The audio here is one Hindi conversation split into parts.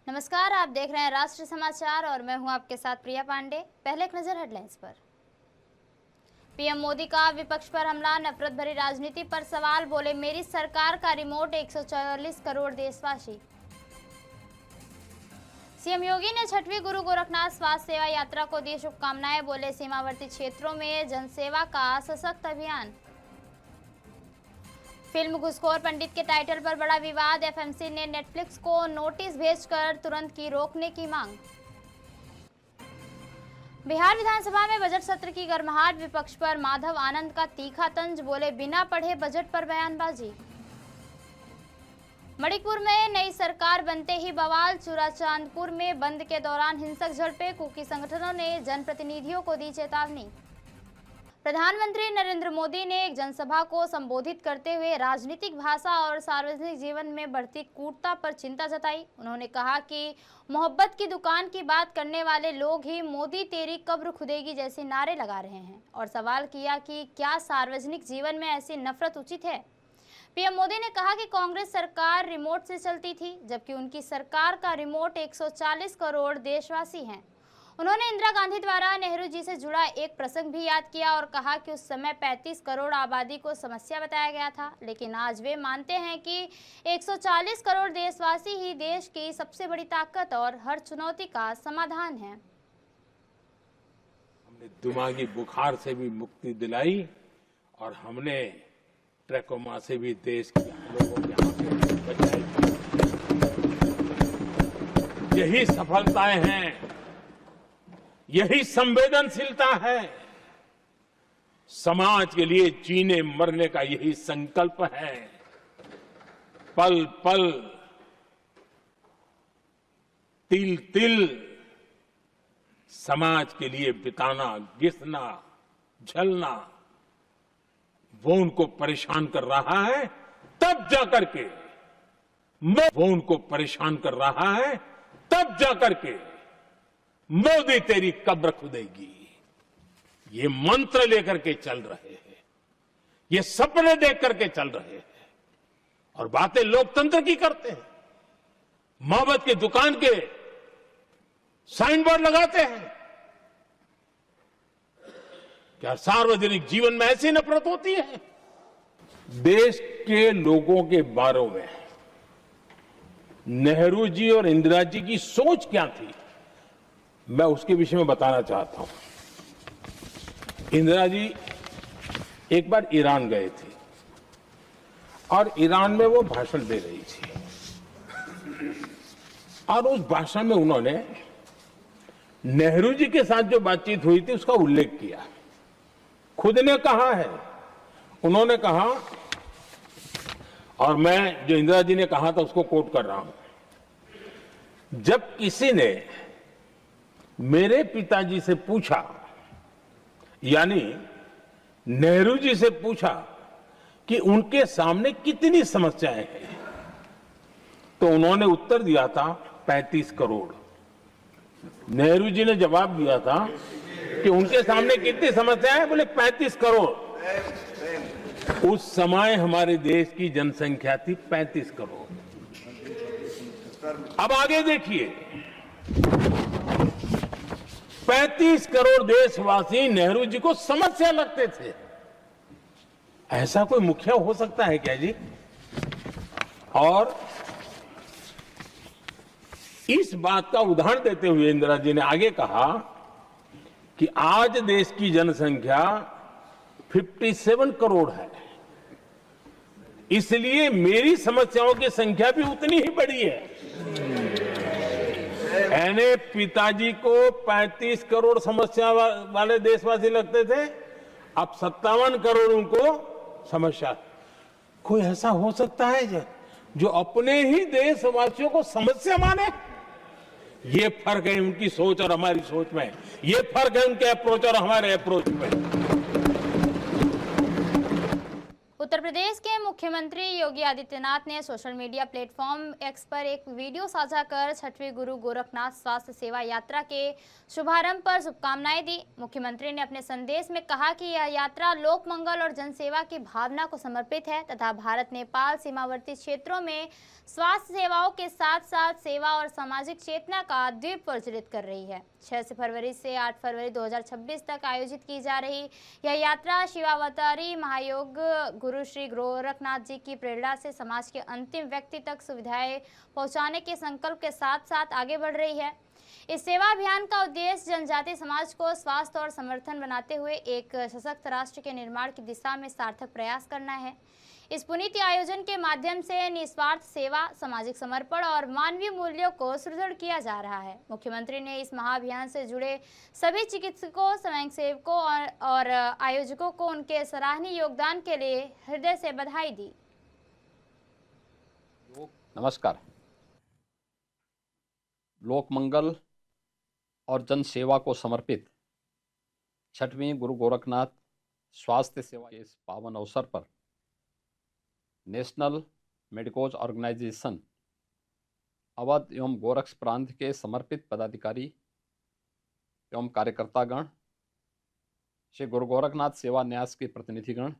नमस्कार, आप देख रहे हैं राष्ट्रीय समाचार और मैं हूं आपके साथ प्रिया पांडे। पहले एक नजर हेडलाइंस पर। पीएम मोदी का विपक्ष पर हमला, नफरत भरी राजनीति पर सवाल, बोले मेरी सरकार का रिमोट 144 करोड़ देशवासी। सीएम योगी ने 6वीं गुरु गोरखनाथ स्वास्थ्य सेवा यात्रा को दी शुभकामनाएं, बोले सीमावर्ती क्षेत्रों में जनसेवा का सशक्त अभियान। फिल्म घुसखोर पंडित के टाइटल पर बड़ा विवाद, एफएमसी ने नेटफ्लिक्स को नोटिस भेजकर तुरंत की रोकने की मांग। बिहार विधानसभा में बजट सत्र की गर्माहट, विपक्ष पर माधव आनंद का तीखा तंज, बोले बिना पढ़े बजट पर बयानबाजी। मणिपुर में नई सरकार बनते ही बवाल, चूड़ाचांदपुर में बंद के दौरान हिंसक झड़पें, कुकी संगठनों ने जनप्रतिनिधियों को दी चेतावनी। प्रधानमंत्री नरेंद्र मोदी ने एक जनसभा को संबोधित करते हुए राजनीतिक भाषा और सार्वजनिक जीवन में बढ़ती कूटता पर चिंता जताई। उन्होंने कहा कि मोहब्बत की दुकान की बात करने वाले लोग ही मोदी तेरी कब्र खुदेगी जैसे नारे लगा रहे हैं और सवाल किया कि क्या सार्वजनिक जीवन में ऐसी नफरत उचित है। पीएम मोदी ने कहा कि कांग्रेस सरकार रिमोट से चलती थी, जबकि उनकी सरकार का रिमोट 140 करोड़ देशवासी हैं। उन्होंने इंदिरा गांधी द्वारा नेहरू जी से जुड़ा एक प्रसंग भी याद किया और कहा कि उस समय 35 करोड़ आबादी को समस्या बताया गया था, लेकिन आज वे मानते हैं कि 140 करोड़ देशवासी ही देश की सबसे बड़ी ताकत और हर चुनौती का समाधान है। हमने दिमागी बुखार से भी मुक्ति दिलाई और हमने ट्रैकोमा से भी देश के लोगों की आंखें बचाई। यही सफलताएं हैं, यही संवेदनशीलता है। समाज के लिए जीने मरने का यही संकल्प है। पल पल, तिल तिल समाज के लिए बिताना, घिसना, झलना, वो उनको परेशान कर रहा है। तब जाकर के वो उनको परेशान कर रहा है, तब जाकर के मोदी तेरी कब्र खुदेगी। ये मंत्र लेकर के चल रहे हैं, ये सपने देख करके चल रहे हैं और बातें लोकतंत्र की करते हैं। मोहब्बत की दुकान के साइन बोर्ड लगाते हैं। क्या सार्वजनिक जीवन में ऐसी नफरत होती है? देश के लोगों के बारे में नेहरू जी और इंदिरा जी की सोच क्या थी, मैं उसके विषय में बताना चाहता हूं। इंदिरा जी एक बार ईरान गए थे और ईरान में वो भाषण दे रही थी और उस भाषण में उन्होंने नेहरू जी के साथ जो बातचीत हुई थी उसका उल्लेख किया। खुद ने कहा है, उन्होंने कहा, और मैं जो इंदिरा जी ने कहा था उसको कोट कर रहा हूं, जब किसी ने मेरे पिताजी से पूछा, यानी नेहरू जी से पूछा कि उनके सामने कितनी समस्याएं हैं, तो उन्होंने उत्तर दिया था 35 करोड़। नेहरू जी ने जवाब दिया था कि उनके सामने कितनी समस्याएं हैं, बोले 35 करोड़। उस समय हमारे देश की जनसंख्या थी 35 करोड़। अब आगे देखिए, 35 करोड़ देशवासी नेहरू जी को समस्या लगते थे। ऐसा कोई मुखिया हो सकता है क्या जी? और इस बात का उदाहरण देते हुए इंदिरा जी ने आगे कहा कि आज देश की जनसंख्या 57 करोड़ है, इसलिए मेरी समस्याओं की संख्या भी उतनी ही बड़ी है। यानी पिताजी को 35 करोड़ समस्या वाले देशवासी लगते थे, अब 57 करोड़ उनको समस्या। कोई ऐसा हो सकता है जो अपने ही देशवासियों को समस्या माने? ये फर्क है उनकी सोच और हमारी सोच में, ये फर्क है उनके अप्रोच और हमारे अप्रोच में। उत्तर प्रदेश के मुख्यमंत्री योगी आदित्यनाथ ने सोशल मीडिया प्लेटफॉर्म एक्स पर एक वीडियो साझा कर छठवीं गुरु गोरखनाथ स्वास्थ्य सेवा यात्रा के शुभारंभ पर शुभकामनाएं दी। मुख्यमंत्री ने अपने संदेश में कहा कि यह यात्रा लोक मंगल और जनसेवा की भावना को समर्पित है तथा भारत नेपाल सीमावर्ती क्षेत्रों में स्वास्थ्य सेवाओं के साथ साथ सेवा और सामाजिक चेतना का द्वीप प्रज्वलित कर रही है। 6 फरवरी से 8 फरवरी 2026 तक आयोजित की जा रही यह यात्रा शिवावतारी महायोग गुरु श्री गोरखनाथ जी की प्रेरणा से समाज के अंतिम व्यक्ति तक सुविधाएं पहुंचाने के संकल्प के साथ साथ आगे बढ़ रही है। इस सेवा अभियान का उद्देश्य जनजातीय समाज को स्वास्थ्य और समर्थन बनाते हुए एक सशक्त राष्ट्र के निर्माण की दिशा में सार्थक प्रयास करना है। इस पुनीत आयोजन के माध्यम से निस्वार्थ सेवा, सामाजिक समर्पण और मानवीय मूल्यों को सुदृढ़ किया जा रहा है। मुख्यमंत्री ने इस महाअभियान से जुड़े सभी चिकित्सकों, स्वयंसेवकों और आयोजकों को उनके सराहनीय योगदान के लिए हृदय से बधाई दी। नमस्कार। लोक मंगल और जन सेवा को समर्पित छठवीं गुरु गोरखनाथ स्वास्थ्य सेवा के इस पावन अवसर पर नेशनल मेडिकोज ऑर्गेनाइजेशन अवध एवं गोरक्ष प्रांत के समर्पित पदाधिकारी एवं कार्यकर्तागण, श्री गुरु गोरखनाथ सेवा न्यास के प्रतिनिधिगण,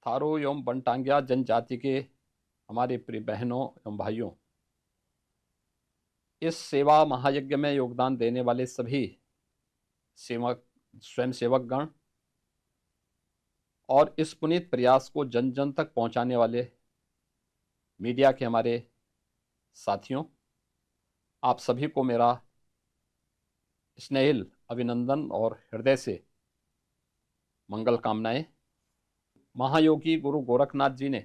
थारू एवं बनटांगिया जनजाति के हमारे प्रिय बहनों एवं भाइयों, इस सेवा महायज्ञ में योगदान देने वाले सभी स्वयंसेवकगण और इस पुनीत प्रयास को जन जन तक पहुंचाने वाले मीडिया के हमारे साथियों, आप सभी को मेरा स्नेहिल अभिनंदन और हृदय से मंगल कामनाएं। महायोगी गुरु गोरखनाथ जी ने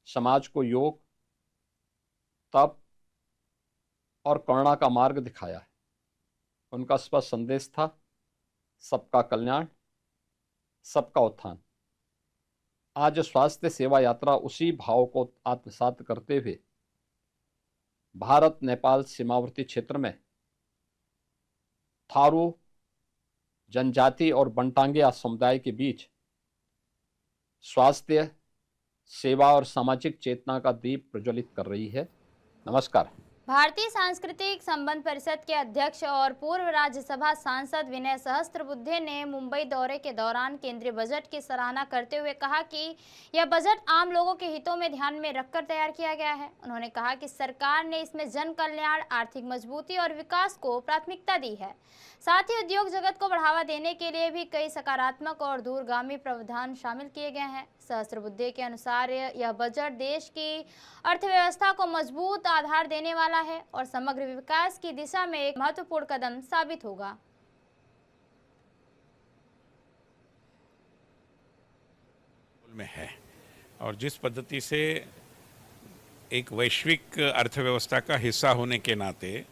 समाज को योग, तप और करुणा का मार्ग दिखाया है। उनका स्पष्ट संदेश था सबका कल्याण, सबका उत्थान। आज स्वास्थ्य सेवा यात्रा उसी भाव को आत्मसात करते हुए भारत नेपाल सीमावर्ती क्षेत्र में थारू जनजाति और बनटांगिया समुदाय के बीच स्वास्थ्य सेवा और सामाजिक चेतना का दीप प्रज्वलित कर रही है। नमस्कार। भारतीय सांस्कृतिक संबंध परिषद के अध्यक्ष और पूर्व राज्यसभा सांसद विनय सहस्त्रबुद्धे ने मुंबई दौरे के दौरान केंद्रीय बजट की सराहना करते हुए कहा कि यह बजट आम लोगों के हितों में ध्यान में रखकर तैयार किया गया है। उन्होंने कहा कि सरकार ने इसमें जन कल्याण, आर्थिक मजबूती और विकास को प्राथमिकता दी है। साथ ही उद्योग जगत को बढ़ावा देने के लिए भी कई सकारात्मक और दूरगामी प्रावधान शामिल किए गए हैं। सहस्त्रबुद्धे के अनुसार यह बजट देश की अर्थव्यवस्था को मजबूत आधार देने वाला है और समग्र विकास की दिशा में एक महत्वपूर्ण कदम साबित होगा। में है और जिस पद्धति से एक वैश्विक अर्थव्यवस्था का हिस्सा होने के नाते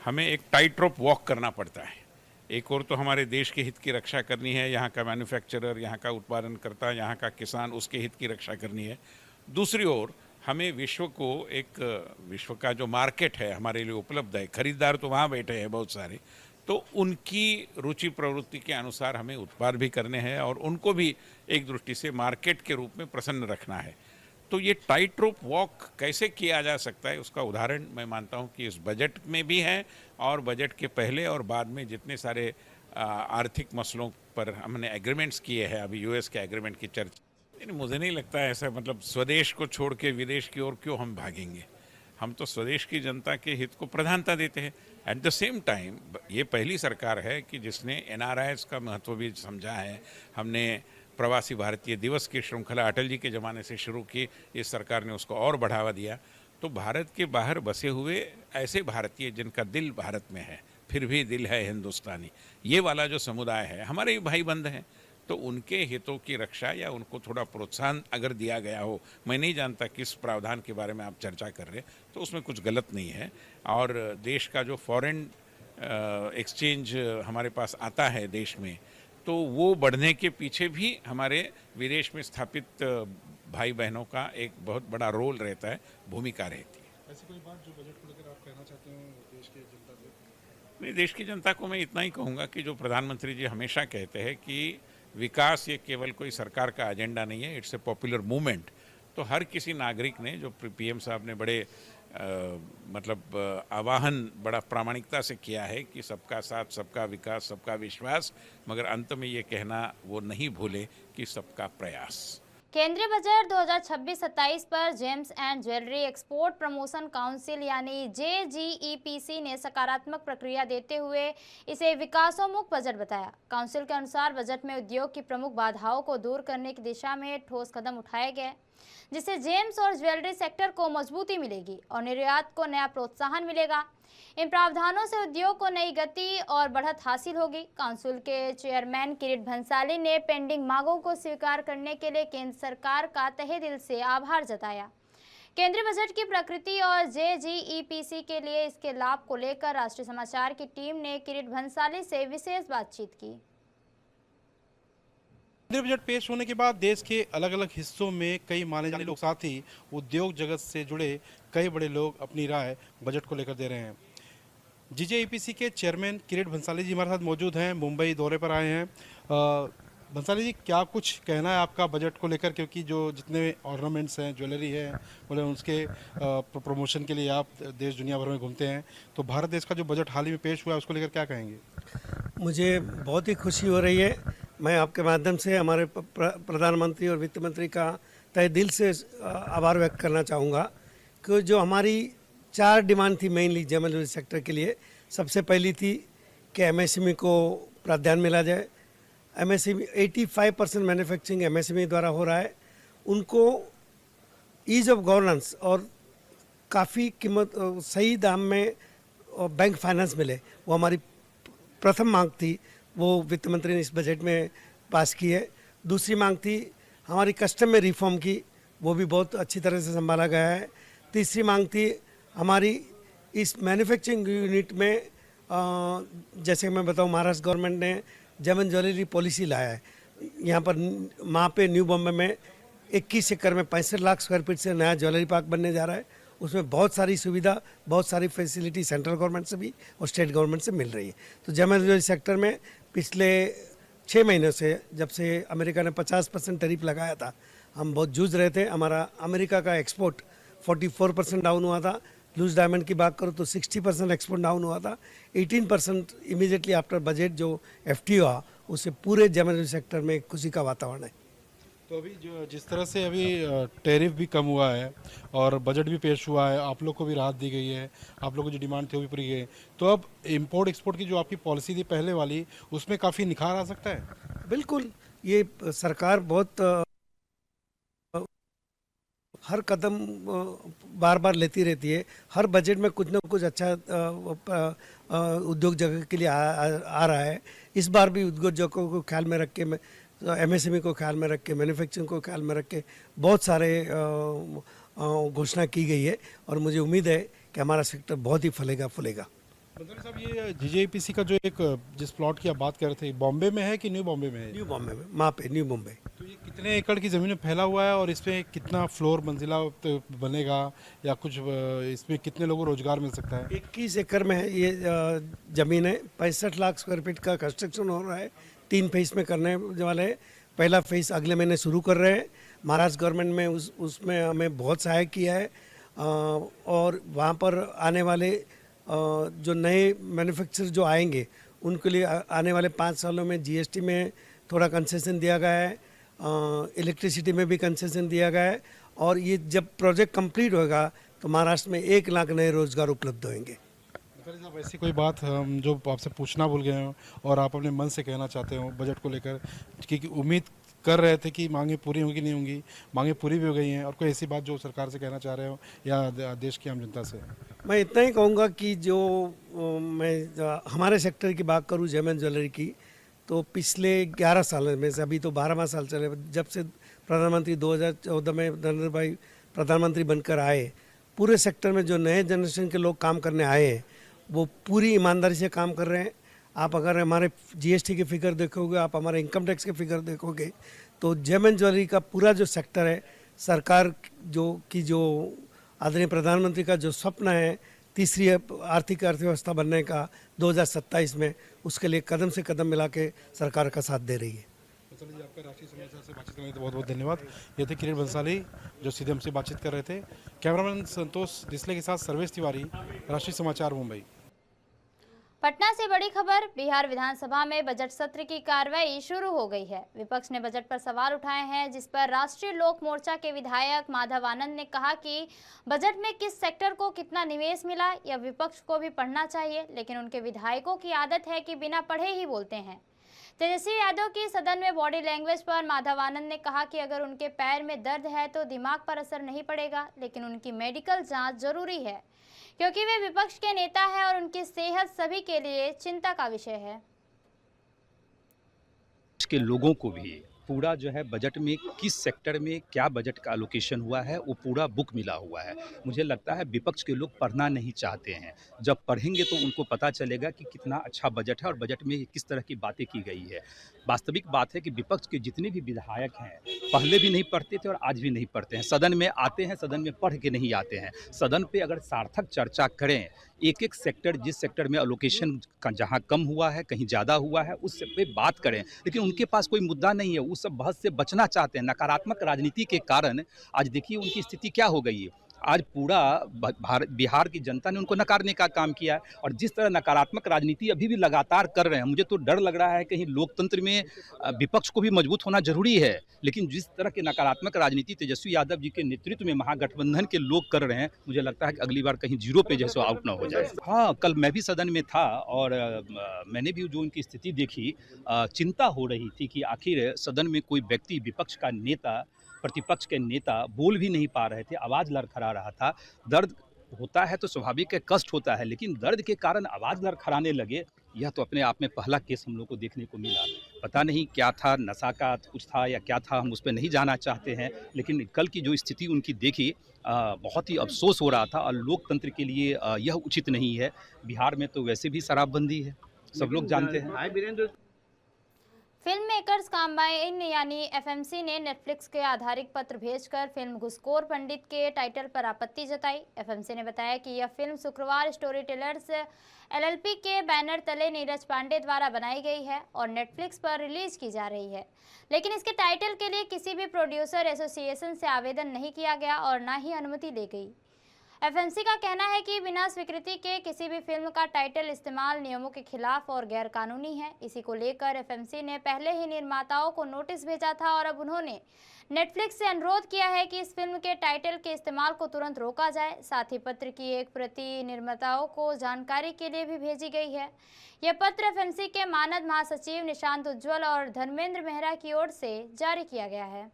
हमें एक टाइट रोप वॉक करना पड़ता है। एक और तो हमारे देश के हित की रक्षा करनी है, यहाँ का मैन्युफैक्चरर, यहाँ का उत्पादनकर्ता, यहाँ का किसान, उसके हित की रक्षा करनी है। दूसरी ओर हमें विश्व को एक विश्व का जो मार्केट है हमारे लिए उपलब्ध है, खरीदार तो वहाँ बैठे हैं बहुत सारे, तो उनकी रुचि प्रवृत्ति के अनुसार हमें उत्पाद भी करने हैं और उनको भी एक दृष्टि से मार्केट के रूप में प्रसन्न रखना है। तो ये टाइट रोप वॉक कैसे किया जा सकता है, उसका उदाहरण मैं मानता हूँ कि इस बजट में भी है और बजट के पहले और बाद में जितने सारे आर्थिक मसलों पर हमने एग्रीमेंट्स किए हैं। अभी यूएस के एग्रीमेंट की चर्चा, मुझे नहीं लगता है ऐसा, मतलब स्वदेश को छोड़ के विदेश की ओर क्यों हम भागेंगे। हम तो स्वदेश की जनता के हित को प्रधानता देते हैं। एट द सेम टाइम ये पहली सरकार है कि जिसने एनआरआईएस का महत्व भी समझा है। हमने प्रवासी भारतीय दिवस की श्रृंखला अटल जी के ज़माने से शुरू की, इस सरकार ने उसको और बढ़ावा दिया। तो भारत के बाहर बसे हुए ऐसे भारतीय जिनका दिल भारत में है फिर भी दिल है हिंदुस्तानी, ये वाला जो समुदाय है, हमारे ही भाई बंद हैं, तो उनके हितों की रक्षा या उनको थोड़ा प्रोत्साहन अगर दिया गया हो, मैं नहीं जानता किस प्रावधान के बारे में आप चर्चा कर रहे, तो उसमें कुछ गलत नहीं है। और देश का जो फॉरेन एक्सचेंज हमारे पास आता है देश में, तो वो बढ़ने के पीछे भी हमारे विदेश में स्थापित भाई बहनों का एक बहुत बड़ा रोल रहता है, भूमिका रहती है। ऐसी कोई बात जो बजट को लेकर आप कहना चाहते हो देश की जनता को? नहीं, देश की जनता को मैं इतना ही कहूँगा कि जो प्रधानमंत्री जी हमेशा कहते हैं कि विकास ये केवल कोई सरकार का एजेंडा नहीं है, इट्स ए पॉपुलर मूवमेंट। तो हर किसी नागरिक ने, जो पीएम साहब ने बड़े आह्वान बड़ा प्रामाणिकता से किया है कि सबका साथ, सबका विकास, सबका विश्वास, मगर अंत में ये कहना वो नहीं भूले कि सबका प्रयास। केंद्रीय बजट 2026-27 पर James and jewellery export promotion council यानी JGEPC ने सकारात्मक प्रक्रिया देते हुए इसे विकासोन्मुख बजट बताया। काउंसिल के अनुसार बजट में उद्योग की प्रमुख बाधाओं को दूर करने की दिशा में ठोस कदम उठाए गए, जिससे जेम्स और ज्वेलरी सेक्टर को मजबूती मिलेगी और निर्यात को नया प्रोत्साहन मिलेगा। इन प्रावधानों से उद्योग को नई गति और बढ़त हासिल होगी। काउंसिल के चेयरमैन किरीट भंसाली ने पेंडिंग मांगों को स्वीकार करने के लिए केंद्र सरकार का तहे दिल से आभार जताया। केंद्रीय बजट की प्रकृति और JGEPC के लिए इसके लाभ को लेकर राष्ट्रीय समाचार की टीम ने किरीट भंसाली से विशेष बातचीत की। केंद्रीय बजट पेश होने के बाद देश के अलग अलग हिस्सों में कई माने जाने लोग, साथ ही उद्योग जगत से जुड़े कई बड़े लोग अपनी राय बजट को लेकर दे रहे हैं। JGEPC के चेयरमैन किरीट भंसाली जी हमारे साथ मौजूद हैं, मुंबई दौरे पर आए हैं। भंसाली जी, क्या कुछ कहना है आपका बजट को लेकर, क्योंकि जो जितने ऑर्नामेंट्स हैं, ज्वेलरी है, बोले उसके प्रमोशन के लिए आप देश दुनिया भर में घूमते हैं, तो भारत देश का जो बजट हाल ही में पेश हुआ है उसको लेकर क्या कहेंगे? मुझे बहुत ही खुशी हो रही है। मैं आपके माध्यम से हमारे प्रधानमंत्री और वित्त मंत्री का तहे दिल से आभार व्यक्त करना चाहूँगा कि जो हमारी 4 डिमांड थी मेनली ज्वेलरी सेक्टर के लिए। सबसे पहली थी कि MSME को प्राधान्य मिला जाए। MSME 85% मैन्युफैक्चरिंग MSME द्वारा हो रहा है, उनको ईज ऑफ गवर्नेंस और काफ़ी कीमत सही दाम में बैंक फाइनेंस मिले, वो हमारी प्रथम मांग थी। वो वित्त मंत्री ने इस बजट में पास की है। दूसरी मांग थी हमारी कस्टम में रिफॉर्म की, वो भी बहुत अच्छी तरह से संभाला गया है। तीसरी मांग थी हमारी इस मैन्युफैक्चरिंग यूनिट में, जैसे मैं बताऊं, महाराष्ट्र गवर्नमेंट ने जेम एंड ज्वेलरी पॉलिसी लाया है। यहाँ पर वहाँ पे न्यू बॉम्बे में 21 एकड़ में 65 लाख स्क्वायर फीट से नया ज्वेलरी पार्क बनने जा रहा है। उसमें बहुत सारी सुविधा, बहुत सारी फैसिलिटी सेंट्रल गवर्नमेंट से भी और स्टेट गवर्नमेंट से मिल रही है। तो जेम एंड ज्वेलरी सेक्टर में पिछले 6 महीनों से, जब से अमेरिका ने 50% टैरिफ लगाया था, हम बहुत जूझ रहे थे। हमारा अमेरिका का एक्सपोर्ट 44% डाउन हुआ था। लूज डायमंड की बात करो तो 60% एक्सपोर्ट डाउन हुआ था। 18% इमीडिएटली आफ्टर बजट जो FTA हुआ, उससे पूरे ज्वेलरी सेक्टर में खुशी का वातावरण है। तो अभी जो जिस तरह से अभी टैरिफ भी कम हुआ है और बजट भी पेश हुआ है, आप लोग को भी राहत दी गई है, आप लोगों की जो डिमांड थी वो भी पूरी गई है, तो अब इंपोर्ट एक्सपोर्ट की जो आपकी पॉलिसी थी पहले वाली, उसमें काफ़ी निखार आ सकता है? बिल्कुल, ये सरकार बहुत हर कदम बार बार लेती रहती है। हर बजट में कुछ ना कुछ अच्छा उद्योग जगत के लिए आ रहा है। इस बार भी उद्योग जगतों को ख्याल में रख के, MSME को ख्याल में रख के, मैन्युफैक्चरिंग को ख्याल में रख के बहुत सारे घोषणा की गई है और मुझे उम्मीद है कि हमारा सेक्टर बहुत ही फलेगा फूलेगा। भंसाली साहब, ये JGEPC का जो एक जिस प्लॉट की आप बात कर रहे थे, बॉम्बे में है कि न्यू बॉम्बे में है? न्यू बॉम्बे में, वहाँ पे न्यू बॉम्बे। तो ये कितने एकड़ की ज़मीन में फैला हुआ है और इसमें कितना फ्लोर मंजिला बनेगा, या कुछ इसमें कितने लोगों को रोजगार मिल सकता है? 21 एकड़ में है ये ज़मीन है। 65 लाख स्क्वायर फीट का कंस्ट्रक्शन हो रहा है। 3 फेज में करने वाले हैं। पहला फेज अगले महीने शुरू कर रहे हैं। महाराष्ट्र गवर्नमेंट में उसमें हमें बहुत सहायता किया है और वहाँ पर आने वाले जो नए मैन्युफैक्चरर जो आएंगे उनके लिए आने वाले 5 सालों में GST में थोड़ा कंसेशन दिया गया है, इलेक्ट्रिसिटी में भी कंसेशन दिया गया है और ये जब प्रोजेक्ट कंप्लीट होगा तो महाराष्ट्र में 1 लाख नए रोजगार उपलब्ध होंगे। साहब, ऐसी कोई बात हम जो आपसे पूछना भूल गए हो और आप अपने मन से कहना चाहते हो बजट को लेकर, क्योंकि उम्मीद कर रहे थे कि मांगे पूरी होंगी नहीं होंगी, मांगे पूरी भी हो गई हैं, और कोई ऐसी बात जो सरकार से कहना चाह रहे हो या देश की आम जनता से? मैं इतना ही कहूँगा कि जो मैं हमारे सेक्टर की बात करूँ जेम एंड ज्वेलरी की, तो पिछले 11 साल में से, अभी तो 12वां साल चले, जब से प्रधानमंत्री 2014 में नरेंद्र भाई प्रधानमंत्री बनकर आए, पूरे सेक्टर में जो नए जनरेशन के लोग काम करने आए हैं वो पूरी ईमानदारी से काम कर रहे हैं। आप अगर हमारे GST के फिगर देखोगे, आप हमारे इनकम टैक्स के फिगर देखोगे, तो जेम एंड ज्वेलरी का पूरा जो सेक्टर है, सरकार जो आदरणीय प्रधानमंत्री का जो स्वप्न है तीसरी आर्थिक अर्थव्यवस्था बनने का 2027 में, उसके लिए कदम से कदम मिला के सरकार का साथ दे रही है। चलिए जी, आपका राष्ट्रीय समाचार से बातचीत करने के लिए बहुत बहुत धन्यवाद। ये थे किरण बंसाली जो सीधे हमसे बातचीत कर रहे थे। कैमरामैन संतोष डिसले के साथ सर्वेश तिवारी, राष्ट्रीय समाचार, मुंबई। पटना से बड़ी खबर। बिहार विधानसभा में बजट सत्र की कार्रवाई शुरू हो गई है। विपक्ष ने बजट पर सवाल उठाए हैं, जिस पर राष्ट्रीय लोक मोर्चा के विधायक माधव आनंद ने कहा कि बजट में किस सेक्टर को कितना निवेश मिला यह विपक्ष को भी पढ़ना चाहिए, लेकिन उनके विधायकों की आदत है कि बिना पढ़े ही बोलते हैं। तेजस्वी यादव की सदन में बॉडी लैंग्वेज पर माधव आनंद ने कहा कि अगर उनके पैर में दर्द है तो दिमाग पर असर नहीं पड़ेगा, लेकिन उनकी मेडिकल जांच जरूरी है क्योंकि वे विपक्ष के नेता हैं और उनकी सेहत सभी के लिए चिंता का विषय है। के लोगों को भी पूरा जो है बजट में किस सेक्टर में क्या बजट का एलोकेशन हुआ है वो पूरा बुक मिला हुआ है। मुझे लगता है विपक्ष के लोग पढ़ना नहीं चाहते हैं। जब पढ़ेंगे तो उनको पता चलेगा कि कितना अच्छा बजट है और बजट में किस तरह की बातें की गई है। वास्तविक बात है कि विपक्ष के जितने भी विधायक हैं पहले भी नहीं पढ़ते थे और आज भी नहीं पढ़ते हैं। सदन में आते हैं, सदन में पढ़ के नहीं आते हैं। सदन पे अगर सार्थक चर्चा करें, एक एक सेक्टर, जिस सेक्टर में एलोकेशन का जहाँ कम हुआ है कहीं ज़्यादा हुआ है उस पे बात करें, लेकिन उनके पास कोई मुद्दा नहीं है। वो सब बहस से बचना चाहते हैं। नकारात्मक राजनीति के कारण आज देखिए उनकी स्थिति क्या हो गई है। आज पूरा बिहार की जनता ने उनको नकारने का काम किया है और जिस तरह नकारात्मक राजनीति अभी भी लगातार कर रहे हैं, मुझे तो डर लग रहा है कहीं लोकतंत्र में विपक्ष को भी मजबूत होना जरूरी है, लेकिन जिस तरह की नकारात्मक राजनीति तेजस्वी यादव जी के नेतृत्व में महागठबंधन के लोग कर रहे हैं, मुझे लगता है कि अगली बार कहीं जीरो पे जैसे आउट ना हो जाए। हाँ, कल मैं भी सदन में था और मैंने भी जो उनकी स्थिति देखी, चिंता हो रही थी कि आखिर सदन में कोई व्यक्ति, विपक्ष का नेता, प्रतिपक्ष के नेता बोल भी नहीं पा रहे थे, आवाज़ लड़खड़ा रहा था। दर्द होता है तो स्वाभाविक है, कष्ट होता है, लेकिन दर्द के कारण आवाज़ लड़खड़ाने लगे, यह तो अपने आप में पहला केस हम लोग को देखने को मिला। पता नहीं क्या था, नशा का कुछ था या क्या था, हम उस पर नहीं जाना चाहते हैं, लेकिन कल की जो स्थिति उनकी देखी, बहुत ही अफसोस हो रहा था और लोकतंत्र के लिए यह उचित नहीं है। बिहार में तो वैसे भी शराबबंदी है, सब लोग जानते हैं। फिल्म मेकर्स कॉम्बाइन यानी एफएमसी ने नेटफ्लिक्स के आधारित पत्र भेजकर फिल्म घुसखोर पंडित के टाइटल पर आपत्ति जताई। एफएमसी ने बताया कि यह फिल्म शुक्रवार स्टोरी टेलर्स एलएलपी के बैनर तले नीरज पांडे द्वारा बनाई गई है और नेटफ्लिक्स पर रिलीज की जा रही है, लेकिन इसके टाइटल के लिए किसी भी प्रोड्यूसर एसोसिएशन से आवेदन नहीं किया गया और न ही अनुमति दी गई। एफएमसी का कहना है कि बिना स्वीकृति के किसी भी फिल्म का टाइटल इस्तेमाल नियमों के खिलाफ और गैरकानूनी है। इसी को लेकर एफएमसी ने पहले ही निर्माताओं को नोटिस भेजा था और अब उन्होंने नेटफ्लिक्स से अनुरोध किया है कि इस फिल्म के टाइटल के इस्तेमाल को तुरंत रोका जाए। साथ ही पत्र की एक प्रति निर्माताओं को जानकारी के लिए भी भेजी गई है। यह पत्र एफएमसी के मानद महासचिव निशांत उज्ज्वल और धर्मेंद्र मेहरा की ओर से जारी किया गया है।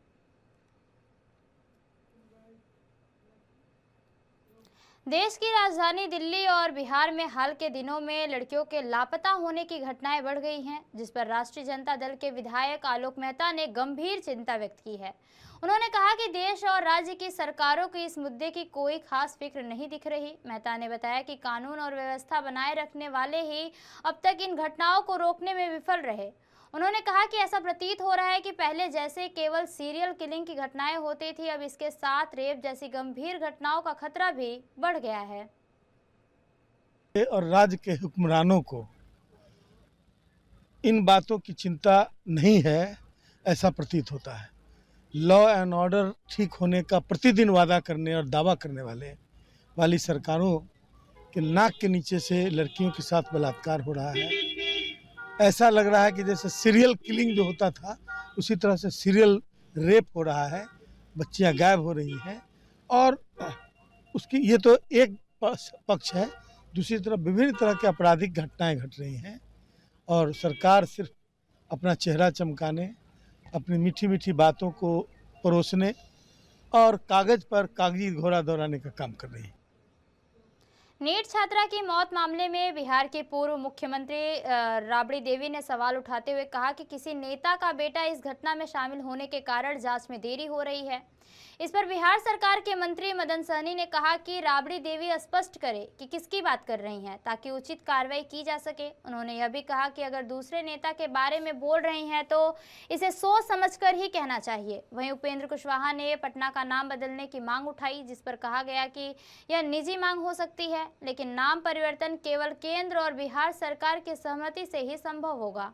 देश की राजधानी दिल्ली और बिहार में हाल के दिनों में लड़कियों के लापता होने की घटनाएं बढ़ गई हैं, जिस पर राष्ट्रीय जनता दल के विधायक आलोक मेहता ने गंभीर चिंता व्यक्त की है। उन्होंने कहा कि देश और राज्य की सरकारों की इस मुद्दे की कोई खास फिक्र नहीं दिख रही। मेहता ने बताया कि कानून और व्यवस्था बनाए रखने वाले ही अब तक इन घटनाओं को रोकने में विफल रहे। उन्होंने कहा कि ऐसा प्रतीत हो रहा है कि पहले जैसे केवल सीरियल किलिंग की घटनाएं होती थी, अब इसके साथ रेप जैसी गंभीर घटनाओं का खतरा भी बढ़ गया है। और राज्य के हुक्मरानों को इन बातों की चिंता नहीं है, ऐसा प्रतीत होता है। लॉ एंड ऑर्डर ठीक होने का प्रतिदिन वादा करने और दावा करने वाली सरकारों के नाक के नीचे से लड़कियों के साथ बलात्कार हो रहा है। ऐसा लग रहा है कि जैसे सीरियल किलिंग जो होता था उसी तरह से सीरियल रेप हो रहा है, बच्चियां गायब हो रही हैं और उसकी ये तो एक पक्ष है। दूसरी तरफ विभिन्न तरह के आपराधिक घटनाएं घट रही हैं और सरकार सिर्फ अपना चेहरा चमकाने, अपनी मीठी मीठी बातों को परोसने और कागज पर कागजी घोड़ा दौड़ाने का काम कर रही है। नीट छात्रा की मौत मामले में बिहार के पूर्व मुख्यमंत्री राबड़ी देवी ने सवाल उठाते हुए कहा कि किसी नेता का बेटा इस घटना में शामिल होने के कारण जांच में देरी हो रही है। इस पर बिहार सरकार के मंत्री मदन सहनी ने कहा कि राबड़ी देवी स्पष्ट करे कि किसकी बात कर रही हैं ताकि उचित कार्रवाई की जा सके। उन्होंने यह भी कहा कि अगर दूसरे नेता के बारे में बोल रही हैं तो इसे सोच समझकर ही कहना चाहिए। वहीं उपेंद्र कुशवाहा ने पटना का नाम बदलने की मांग उठाई, जिस पर कहा गया कि यह निजी मांग हो सकती है, लेकिन नाम परिवर्तन केवल केंद्र और बिहार सरकार की सहमति से ही संभव होगा।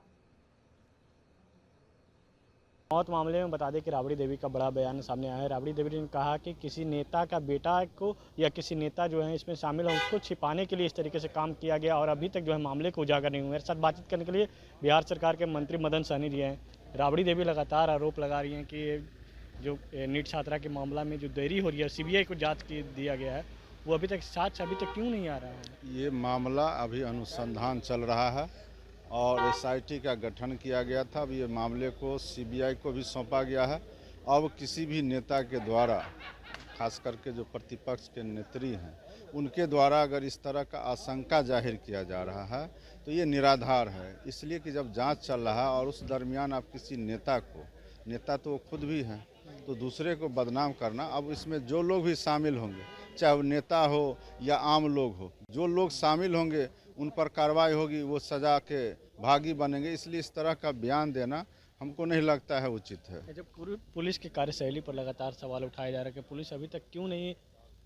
मौत मामले में बता दें कि राबड़ी देवी का बड़ा बयान सामने आया है। राबड़ी देवी ने कहा कि किसी नेता का बेटा को या किसी नेता जो है इसमें शामिल है उसको छिपाने के लिए इस तरीके से काम किया गया और अभी तक जो है मामले को उजागर नहीं हुआ। मेरे साथ बातचीत करने के लिए बिहार सरकार के मंत्री मदन सहनी जी हैं। राबड़ी देवी लगातार आरोप लगा रही हैं कि जो नीट छात्रा के मामला में जो देरी हो रही है सीबीआई को जाँच की दिया गया है वो अभी तक क्यों नहीं आ रहा है? ये मामला अभी अनुसंधान चल रहा है और एसआईटी का गठन किया गया था। अब ये मामले को सीबीआई को भी सौंपा गया है। अब किसी भी नेता के द्वारा, खास करके जो प्रतिपक्ष के नेत्री हैं, उनके द्वारा अगर इस तरह का आशंका जाहिर किया जा रहा है तो ये निराधार है। इसलिए कि जब जांच चल रहा है और उस दरमियान आप किसी नेता को, नेता तो वो खुद भी हैं, तो दूसरे को बदनाम करना, अब इसमें जो लोग भी शामिल होंगे, चाहे वो नेता हो या आम लोग हो, जो लोग शामिल होंगे उन पर कार्रवाई होगी, वो सजा के भागी बनेंगे। इसलिए इस तरह का बयान देना हमको नहीं लगता है उचित है। जब पूरी पुलिस की कार्यशैली पर लगातार सवाल उठाया जा रहा है कि पुलिस अभी तक क्यों नहीं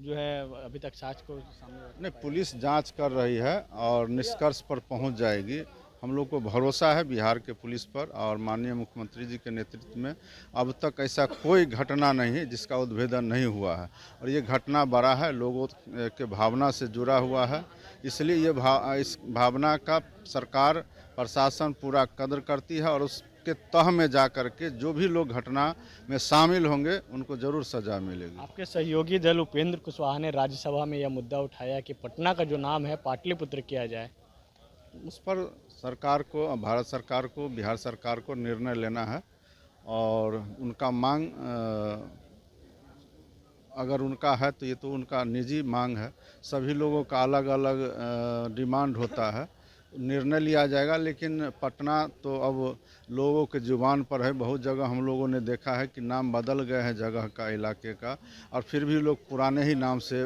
जो है अभी तक जांच को सामने नहीं, पुलिस जांच कर रही है और निष्कर्ष पर पहुंच जाएगी। हम लोग को भरोसा है बिहार के पुलिस पर और माननीय मुख्यमंत्री जी के नेतृत्व में। अब तक ऐसा कोई घटना नहीं है जिसका उद्भेदन नहीं हुआ है और ये घटना बड़ा है, लोगों के भावना से जुड़ा हुआ है। इसलिए इस भावना का सरकार प्रशासन पूरा कदर करती है और उसके तह में जा कर के जो भी लोग घटना में शामिल होंगे उनको जरूर सजा मिलेगी। आपके सहयोगी दल उपेंद्र कुशवाहा ने राज्यसभा में यह मुद्दा उठाया कि पटना का जो नाम है पाटलिपुत्र किया जाए। उस पर सरकार को, भारत सरकार को, बिहार सरकार को निर्णय लेना है और उनका मांग अगर उनका है तो ये तो उनका निजी मांग है। सभी लोगों का अलग अलग डिमांड होता है, निर्णय लिया जाएगा। लेकिन पटना तो अब लोगों के जुबान पर है। बहुत जगह हम लोगों ने देखा है कि नाम बदल गए हैं जगह का, इलाके का, और फिर भी लोग पुराने ही नाम से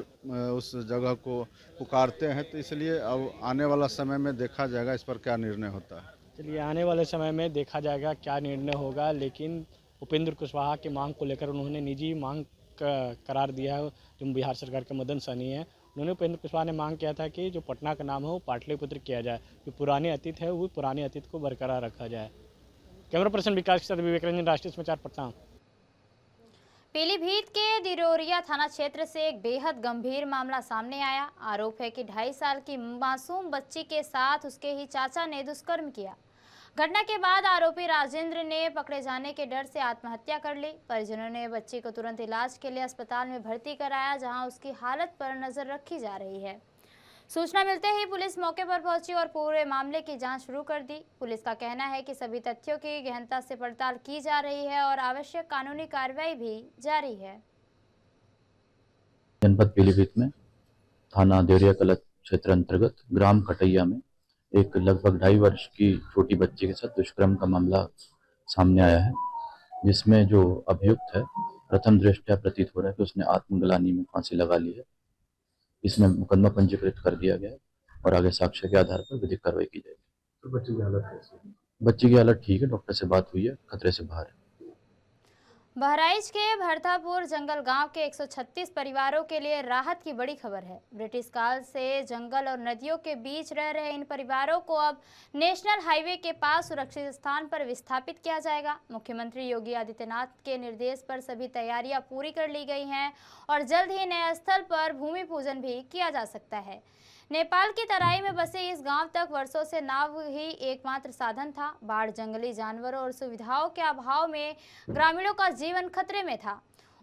उस जगह को पुकारते हैं। तो इसलिए अब आने वाला समय में देखा जाएगा इस पर क्या निर्णय होता है। चलिए, आने वाले समय में देखा जाएगा क्या निर्णय होगा। लेकिन उपेंद्र कुशवाहा की मांग को लेकर उन्होंने निजी मांग करार दिया है। जो बिहार सरकार के मदन सहनी हैं, उन्होंने उपेंद्र कुशवाहा ने मांग किया था कि जो पटना का नाम है वो पाटलिपुत्र किया जाए, जो पुराने अतीत है वो पुराने अतीत को बरकरार रखा जाए। कैमरा पर्सन विकास के साथ विवेक रंजन, राष्ट्रीय समाचार, पटना। पीलीभीत के दिरोरिया थाना क्षेत्र से एक बेहद गंभीर मामला सामने आया। आरोप है कि 2.5 साल की मासूम बच्ची के साथ उसके ही चाचा ने दुष्कर्म किया। घटना के बाद आरोपी राजेंद्र ने पकड़े जाने के डर से आत्महत्या कर ली। परिजनों ने बच्ची को तुरंत इलाज के लिए अस्पताल में भर्ती कराया, जहां उसकी हालत पर नजर रखी जा रही है। सूचना मिलते ही पुलिस मौके पर पहुंची और पूरे मामले की जांच शुरू कर दी। पुलिस का कहना है कि सभी तथ्यों की गहनता से पड़ताल की जा रही है और आवश्यक कानूनी कार्रवाई भी जारी है। जनपद पीलीभीत में थाना देवरिया कला क्षेत्र अंतर्गत ग्राम खटैया में एक लगभग 2.5 वर्ष की छोटी बच्ची के साथ दुष्कर्म का मामला सामने आया है, जिसमें जो अभियुक्त है प्रथम दृष्टया प्रतीत हो रहा है कि उसने आत्मग्लानि में फांसी लगा ली है। इसमें मुकदमा पंजीकृत कर दिया गया है और आगे साक्ष्य के आधार पर विधिक कार्रवाई की जाएगी। तो बच्ची की हालत कैसी है? बच्ची की हालत ठीक है, डॉक्टर से बात हुई है, खतरे से बाहर है। बहराइच के भरथापुर जंगल गांव के 136 परिवारों के लिए राहत की बड़ी खबर है। ब्रिटिश काल से जंगल और नदियों के बीच रह रहे इन परिवारों को अब नेशनल हाईवे के पास सुरक्षित स्थान पर विस्थापित किया जाएगा। मुख्यमंत्री योगी आदित्यनाथ के निर्देश पर सभी तैयारियां पूरी कर ली गई हैं और जल्द ही नए स्थल पर भूमि पूजन भी किया जा सकता है। नेपाल की तराई में बसे इस गांव तक वर्षों से नाव ही एकमात्र साधन था। बाढ़, जंगली जानवरों और सुविधाओं के अभाव में ग्रामीणों का जीवन खतरे में था।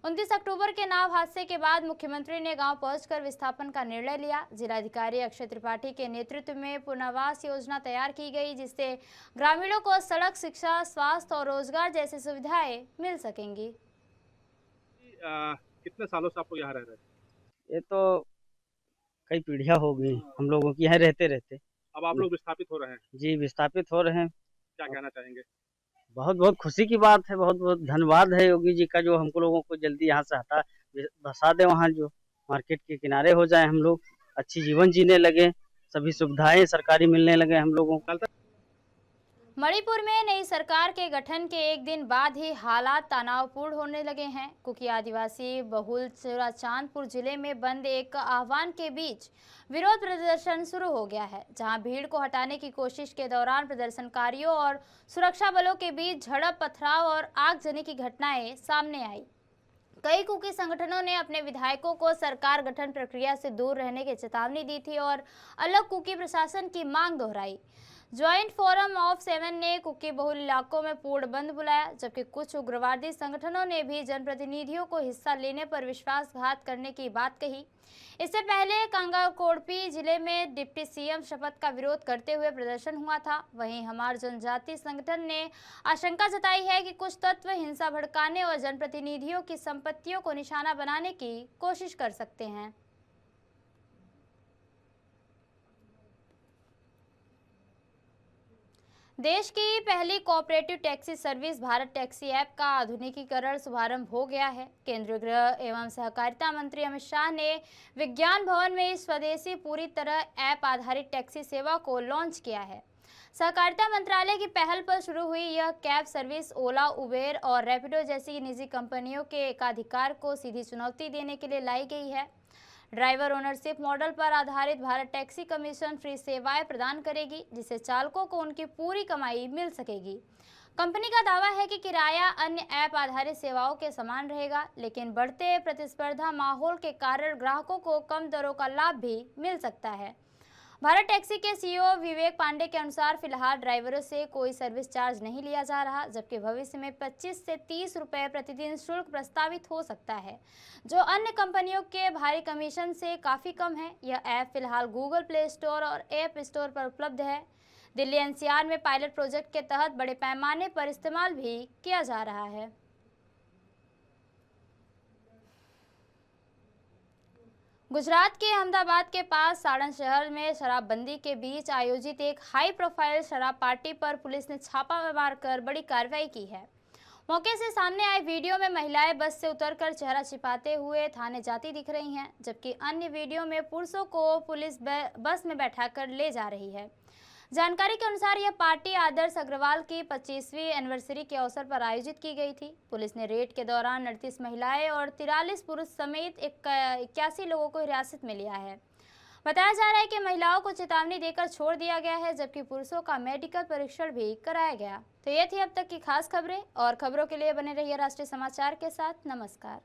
29 अक्टूबर के नाव हादसे के बाद मुख्यमंत्री ने गांव पहुंचकर विस्थापन का निर्णय लिया। जिलाधिकारी अक्षय त्रिपाठी के नेतृत्व में पुनर्वास योजना तैयार की गई, जिससे ग्रामीणों को सड़क, शिक्षा, स्वास्थ्य और रोजगार जैसी सुविधाएं मिल सकेंगी। कितने सालों से आप लोग यहाँ रह रहे हैं? ये तो कई पीढ़ियां हो गई हम लोगों की यहाँ रहते रहते। अब आप लोग विस्थापित हो रहे हैं? जी, विस्थापित हो रहे हैं। क्या कहना चाहेंगे? बहुत बहुत खुशी की बात है, बहुत बहुत धन्यवाद है योगी जी का, जो हमको लोगों को जल्दी यहाँ से हटा बसा दे, वहाँ जो मार्केट के किनारे हो जाए, हम लोग अच्छी जीवन जीने लगे, सभी सुविधाएं सरकारी मिलने लगे हम लोगों को। मणिपुर में नई सरकार के गठन के एक दिन बाद ही हालात तनावपूर्ण होने लगे हैं। कुकी आदिवासी बहुल चुराचांदपुर जिले में बंद एक आह्वान के बीच विरोध प्रदर्शन शुरू हो गया है, जहां भीड़ को हटाने की कोशिश के दौरान प्रदर्शनकारियों और सुरक्षा बलों के बीच झड़प, पथराव और आगजनी की घटनाएं सामने आई। कई कुकी संगठनों ने अपने विधायकों को सरकार गठन प्रक्रिया से दूर रहने की चेतावनी दी थी और अलग कुकी प्रशासन की मांग दोहराई। ज्वाइंट फोरम ऑफ 7 ने कुकी बहुल इलाकों में पूर्णबंद बुलाया, जबकि कुछ उग्रवादी संगठनों ने भी जनप्रतिनिधियों को हिस्सा लेने पर विश्वासघात करने की बात कही। इससे पहले कांगड़ाकोडपी जिले में डिप्टी सीएम शपथ का विरोध करते हुए प्रदर्शन हुआ था। वहीं हमार जनजाति संगठन ने आशंका जताई है कि कुछ तत्व हिंसा भड़काने और जनप्रतिनिधियों की संपत्तियों को निशाना बनाने की कोशिश कर सकते हैं। देश की पहली cooperative taxi service Bharat taxi app का आधुनिकीकरण शुभारंभ हो गया है। केंद्रीय गृह एवं सहकारिता मंत्री अमित शाह ने विज्ञान भवन में इस स्वदेशी पूरी तरह ऐप आधारित टैक्सी सेवा को लॉन्च किया है। सहकारिता मंत्रालय की पहल पर शुरू हुई यह कैब सर्विस ओला, उबेर और रैपिडो जैसी निजी कंपनियों के एकाधिकार को सीधी चुनौती देने के लिए लाई गई है। ड्राइवर ओनरशिप मॉडल पर आधारित भारत टैक्सी कमीशन फ्री सेवाएं प्रदान करेगी, जिससे चालकों को उनकी पूरी कमाई मिल सकेगी। कंपनी का दावा है कि किराया अन्य ऐप आधारित सेवाओं के समान रहेगा, लेकिन बढ़ते प्रतिस्पर्धा माहौल के कारण ग्राहकों को कम दरों का लाभ भी मिल सकता है। भारत टैक्सी के सीईओ विवेक पांडे के अनुसार फिलहाल ड्राइवरों से कोई सर्विस चार्ज नहीं लिया जा रहा, जबकि भविष्य में 25 से 30 रुपए प्रतिदिन शुल्क प्रस्तावित हो सकता है, जो अन्य कंपनियों के भारी कमीशन से काफ़ी कम है। यह ऐप फिलहाल गूगल प्ले स्टोर और ऐप स्टोर पर उपलब्ध है। दिल्ली एनसीआर में पायलट प्रोजेक्ट के तहत बड़े पैमाने पर इस्तेमाल भी किया जा रहा है। गुजरात के अहमदाबाद के पास साड़न शहर में शराबबंदी के बीच आयोजित एक हाई प्रोफाइल शराब पार्टी पर पुलिस ने छापा मारकर बड़ी कार्रवाई की है। मौके से सामने आए वीडियो में महिलाएं बस से उतरकर चेहरा छिपाते हुए थाने जाती दिख रही हैं, जबकि अन्य वीडियो में पुरुषों को पुलिस बस में बैठाकर ले जा रही है। जानकारी के अनुसार यह पार्टी आदर्श अग्रवाल की 25वीं एनिवर्सरी के अवसर पर आयोजित की गई थी। पुलिस ने रेड के दौरान 38 महिलाएं और 43 पुरुष समेत 81 लोगों को हिरासत में लिया है। बताया जा रहा है कि महिलाओं को चेतावनी देकर छोड़ दिया गया है, जबकि पुरुषों का मेडिकल परीक्षण भी कराया गया। तो ये थी अब तक की खास खबरें, और खबरों के लिए बने रहिए राष्ट्रीय समाचार के साथ। नमस्कार।